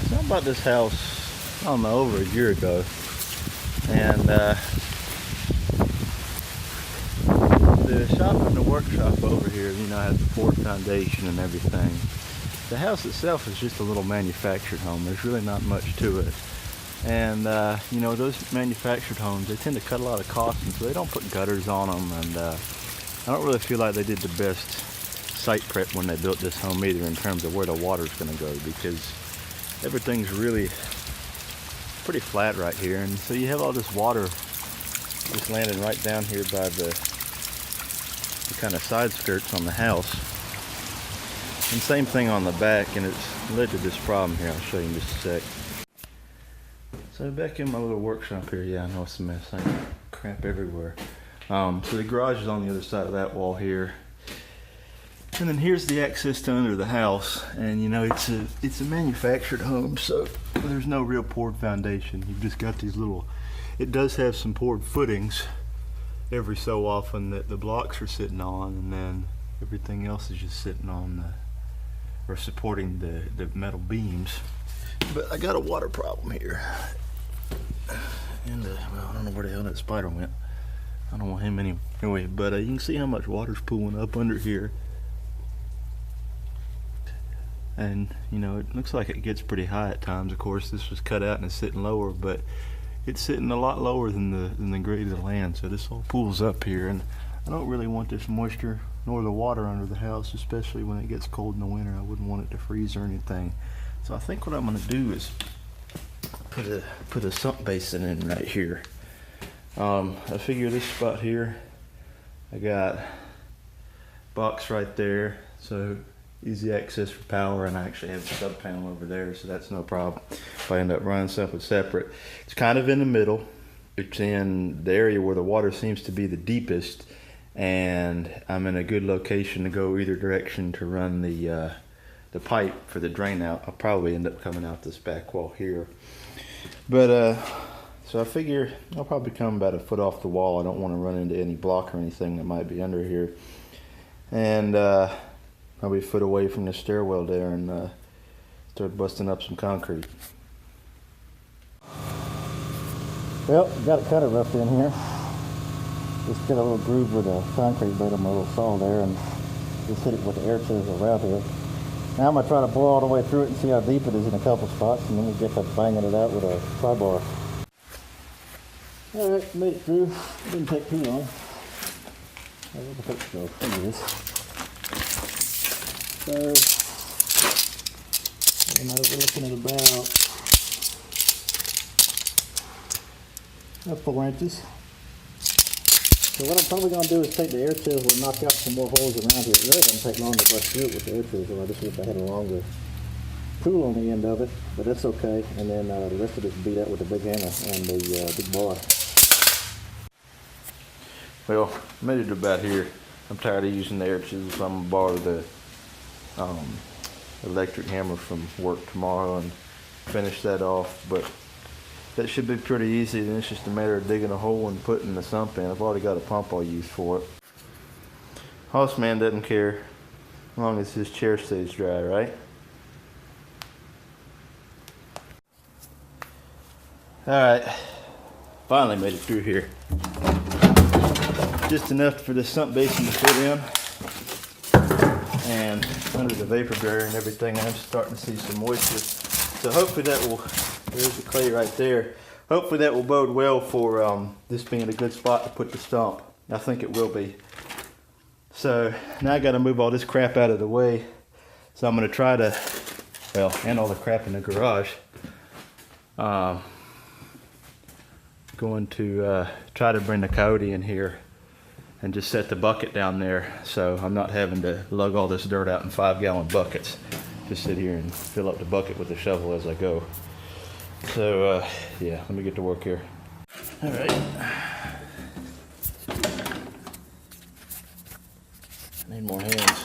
So I bought this house, I don't know, over a year ago, and the shop and the workshop over here, you know, has the poured foundation and everything. The house itself is just a little manufactured home. There's really not much to it. And you know, those manufactured homes, they tend to cut a lot of costs, and so they don't put gutters on them, and I don't really feel like they did the best site prep when they built this home either, in terms of where the water's going to go, because everything's really pretty flat right here, and so you have all this water just landing right down here by the kind of side skirts on the house, and same thing on the back, and it's led to this problem here. I'll show you in just a sec. So back in my little workshop here, yeah, I know it's a mess. I got crap everywhere. So the garage is on the other side of that wall here, and then here's the access to under the house. And you know, it's a manufactured home, so there's no real poured foundation. You've just got these little. It does have some poured footings every so often that the blocks are sitting on, and then everything else is just sitting on or supporting the metal beams. But I got a water problem here. And well, I don't know where the hell that spider went. I don't want him anyway, but you can see how much water's pooling up under here. And you know, it looks like it gets pretty high at times. Of course, this was cut out and it's sitting lower, but it's sitting a lot lower than the grade of the land, so this all pools up here, and I don't really want this moisture nor the water under the house, especially when it gets cold in the winter. I wouldn't want it to freeze or anything. So I think what I'm going to do is put a sump basin in right here. I figure this spot here, I got box right there, so easy access for power, and I actually have a sub panel over there, so that's no problem if I end up running something separate. It's kind of in the middle. It's in the area where the water seems to be the deepest, and I'm in a good location to go either direction to run the pipe for the drain out. I'll probably end up coming out this back wall here, but so I figure I'll probably come about a foot off the wall. I don't want to run into any block or anything that might be under here, and probably a foot away from the stairwell there, and start busting up some concrete. Well, got it kind of rough in here. Just got a little groove with a concrete bit on my little saw there, and just hit it with the air chisel around here. Now I'm going to try to bore all the way through it and see how deep it is in a couple spots, and then we'll get to banging it out with a pry bar. Alright, made it through. Didn't take too long. There it is. So, we're looking at about 4 inches. So what I'm probably going to do is take the air chisel and knock out some more holes around here. It really doesn't take long to bust through it with the air chisel. I just wish I had a longer tool on the end of it, but that's okay. And then the rest of it is beat out with the big hammer and the big bar. Well, I made it about here. I'm tired of using the air chisel, so I'm going to borrow the electric hammer from work tomorrow and finish that off. But that should be pretty easy, and it's just a matter of digging a hole and putting the sump in. I've already got a pump I'll use for it. Hoss man doesn't care as long as his chair stays dry, right? Alright, finally made it through here. Just enough for the sump basin to fit in, and under the vapor barrier and everything I'm starting to see some moisture. So hopefully that will, there's the clay right there. Hopefully that will bode well for this being a good spot to put the stump. I think it will be. So now I got to move all this crap out of the way. So I'm going to try to, well, and all the crap in the garage. Going to try to bring the coyote in here and just set the bucket down there, so I'm not having to lug all this dirt out in 5-gallon buckets. Just sit here and fill up the bucket with the shovel as I go. So yeah, let me get to work here. All right. I need more hands.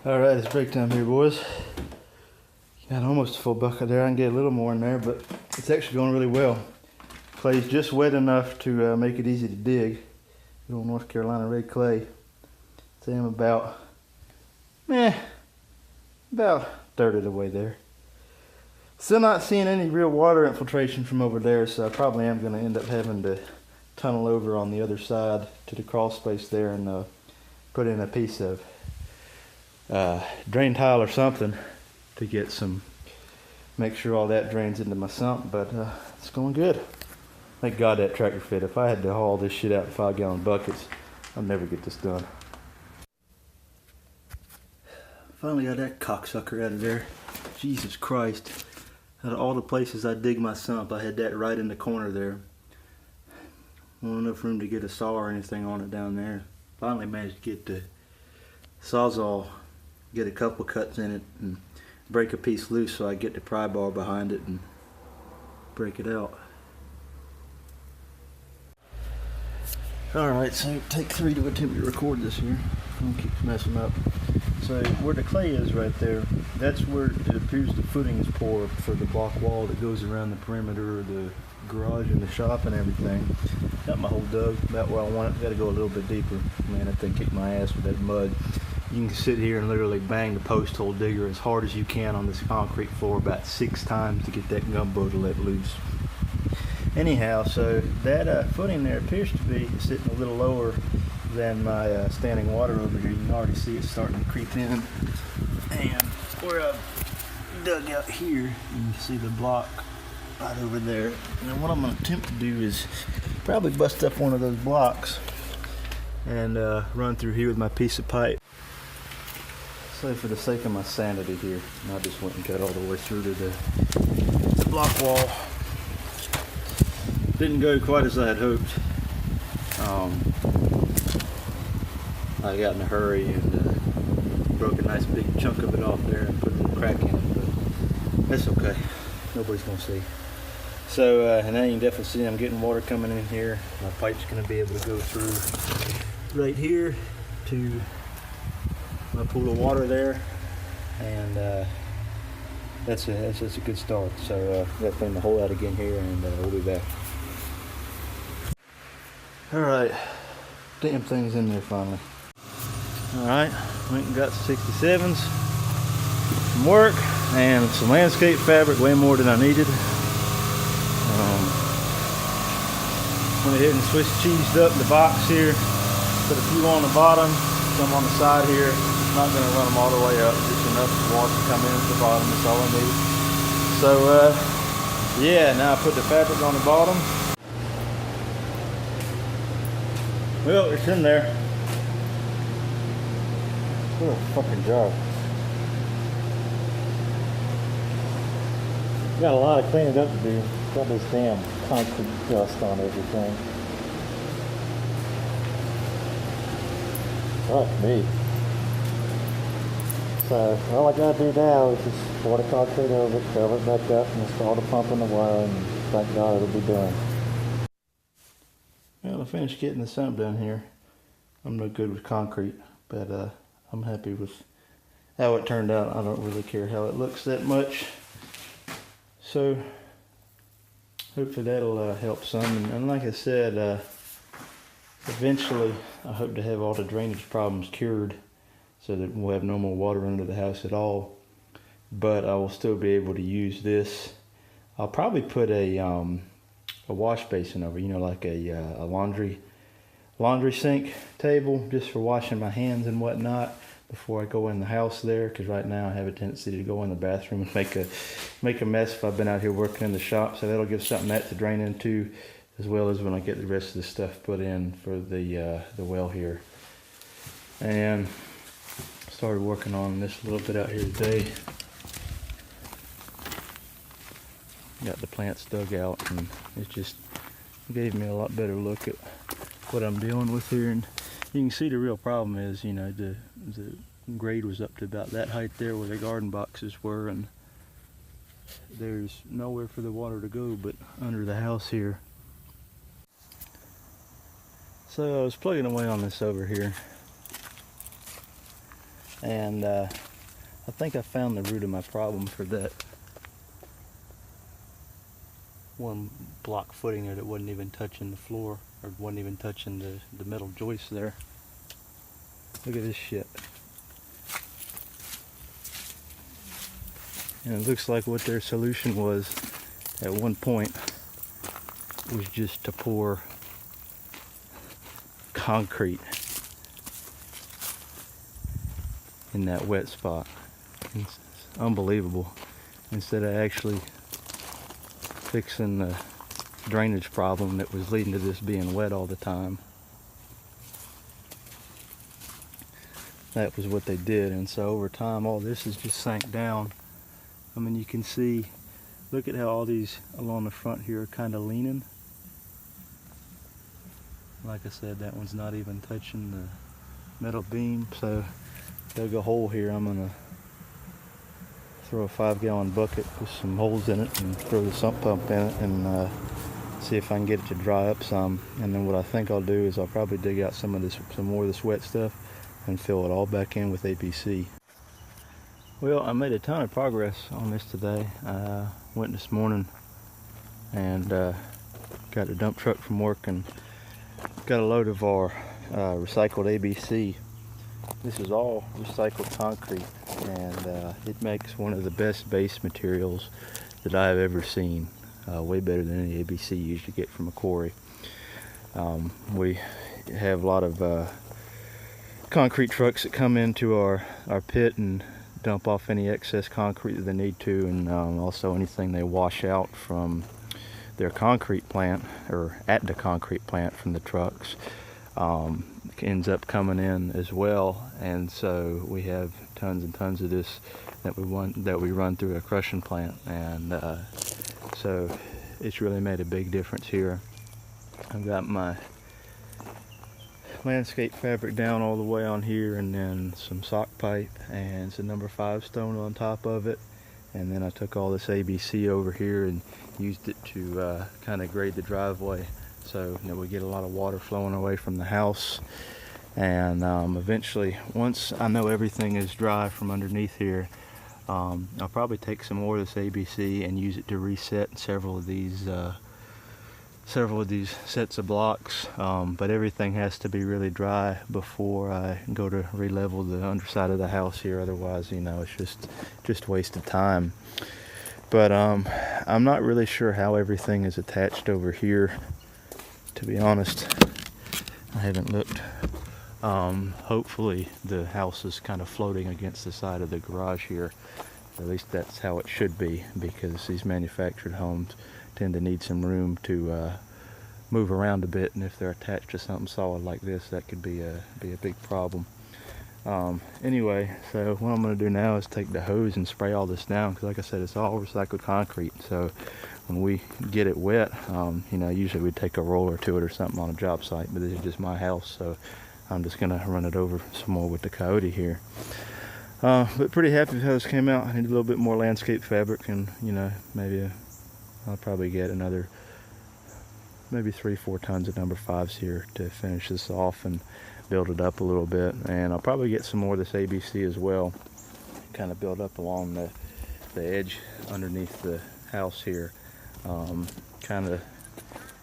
Alright, it's break time here, boys. Got almost a full bucket there. I can get a little more in there, but it's actually going really well. Clay's just wet enough to make it easy to dig. Good old North Carolina red clay. So I'm about a third of the way there. Still not seeing any real water infiltration from over there, so I probably am going to end up having to tunnel over on the other side to the crawl space there and put in a piece of drain tile or something to get some, make sure all that drains into my sump, but it's going good. Thank God that tractor fit. If I had to haul this shit out in 5-gallon buckets, I'd never get this done. Finally got that cocksucker out of there. Jesus Christ. Out of all the places I dig my sump, I had that right in the corner there. Not enough room to get a saw or anything on it down there. Finally managed to get the sawzall, get a couple cuts in it and break a piece loose so I get the pry bar behind it and break it out. Alright, so take 3 to attempt to record this here. I'm gonna keep messing up. So where the clay is right there, that's where it appears the footing is poured for the block wall that goes around the perimeter of the garage and the shop and everything. Got my hole dug about where I want it. Got to go a little bit deeper. Man, that thing kicked my ass with that mud. You can sit here and literally bang the post hole digger as hard as you can on this concrete floor about 6 times to get that gumbo to let loose. Anyhow, so that footing there appears to be sitting a little lower than my standing water over here. You can already see it starting to creep in. And where I've dug out here, you can see the block right over there. And what I'm going to attempt to do is probably bust up one of those blocks and run through here with my piece of pipe. So for the sake of my sanity here, I just went and cut all the way through to the block wall. Didn't go quite as I had hoped. I got in a hurry and broke a nice big chunk of it off there and put a little crack in it, but that's okay. Nobody's gonna see. So, and now you can definitely see I'm getting water coming in here. My pipe's gonna be able to go through right here to my pool of water there, and that's a good start. So gotta clean the hole out again here, and we'll be back. Alright, damn thing's in there finally. Alright, went and got 67s from work and some landscape fabric, way more than I needed. Went ahead and Swiss cheesed up the box here, put a few on the bottom, some on the side here. Not going to run them all the way up, just enough water to come in at the bottom, that's all I need. So yeah, now I put the fabric on the bottom. Well, it's in there. What a fucking job. Got a lot of cleaning up to do. Got this damn concrete dust on everything. Fuck me. So all I gotta do now is just pour the concrete over it, cover it back up, and install the pump in the wire, and thank God it'll be done. Well, I finished getting the sump down here. I'm no good with concrete, but I'm happy with how it turned out. I don't really care how it looks that much. So hopefully that'll help some. And like I said, eventually I hope to have all the drainage problems cured so that we'll have no more water under the house at all. But I will still be able to use this. I'll probably put a wash basin over, you know, like a laundry sink table, just for washing my hands and whatnot before I go in the house there, because right now I have a tendency to go in the bathroom and make a mess if I've been out here working in the shop. So that'll give something that to drain into, as well as when I get the rest of the stuff put in for the well here. And started working on this a little bit out here today. Got the plants dug out, and it just gave me a lot better look at what I'm dealing with here. And you can see the real problem is, you know, the grade was up to about that height there where the garden boxes were, and there's nowhere for the water to go but under the house here. So I was plugging away on this over here, And I think I found the root of my problem for that one block footing there that wasn't even touching the floor, or wasn't even touching the metal joist there. Look at this shit. And it looks like what their solution was at one point was just to pour concrete in that wet spot. It's unbelievable. Instead of actually fixing the drainage problem that was leading to this being wet all the time. That was what they did, and so over time all this has just sank down. I mean, you can see, look at how all these along the front here are kind of leaning. Like I said, that one's not even touching the metal beam, so dug a hole here. I'm gonna throw a 5-gallon bucket with some holes in it and throw the sump pump in it and see if I can get it to dry up some. And then what I think I'll do is I'll probably dig out some more of this wet stuff and fill it all back in with ABC. Well, I made a ton of progress on this today. Went this morning and got a dump truck from work and got a load of our recycled ABC. This is all recycled concrete, and it makes one of the best base materials that I have ever seen. Way better than any ABC you usually get from a quarry. We have a lot of concrete trucks that come into our pit and dump off any excess concrete that they need to, and also anything they wash out from their concrete plant or at the concrete plant from the trucks ends up coming in as well. And so we have tons and tons of this that we run through a crushing plant, and so it's really made a big difference here. I've got my landscape fabric down all the way on here, and then some sock pipe and some number 5 stone on top of it. And then I took all this ABC over here and used it to kind of grade the driveway so that we get a lot of water flowing away from the house. And eventually, once I know everything is dry from underneath here, I'll probably take some more of this ABC and use it to reset several of these sets of blocks, but everything has to be really dry before I go to re-level the underside of the house here. Otherwise, you know, it's just wasted time. But I'm not really sure how everything is attached over here, to be honest. I haven't looked. Hopefully the house is kind of floating against the side of the garage here. At least that's how it should be, because these manufactured homes tend to need some room to move around a bit, and if they're attached to something solid like this, that could be a big problem. Anyway, so what I'm going to do now is take the hose and spray all this down, because like I said, it's all recycled concrete. So when we get it wet, you know, usually we'd take a roller to it or something on a job site, but this is just my house, so I'm just going to run it over some more with the Coyote here. But pretty happy with how this came out. I need a little bit more landscape fabric, and you know, maybe I'll probably get another maybe 3-4 tons of number 5s here to finish this off and build it up a little bit. And I'll probably get some more of this ABC as well, kind of build up along the edge underneath the house here.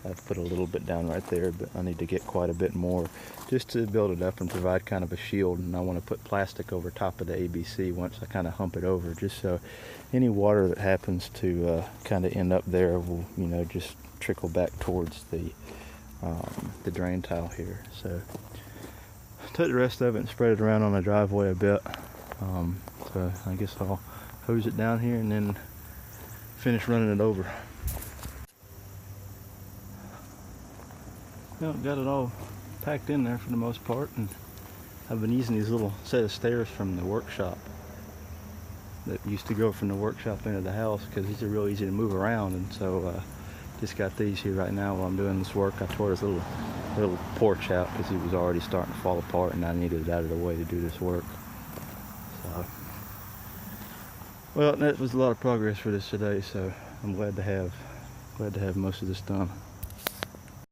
I've put a little bit down right there, but I need to get quite a bit more just to build it up and provide kind of a shield. And I want to put plastic over top of the ABC once I kind of hump it over, just so any water that happens to kind of end up there will, you know, just trickle back towards the drain tile here. So took the rest of it and spread it around on the driveway a bit. So I guess I'll hose it down here and then finish running it over. Well, got it all packed in there for the most part, and I've been using these little set of stairs from the workshop that used to go from the workshop into the house, because these are real easy to move around. And so just got these here right now while I'm doing this work. I tore this little porch out because it was already starting to fall apart, and I needed it out of the way to do this work. So, well, that was a lot of progress for this today, so I'm glad to have most of this done.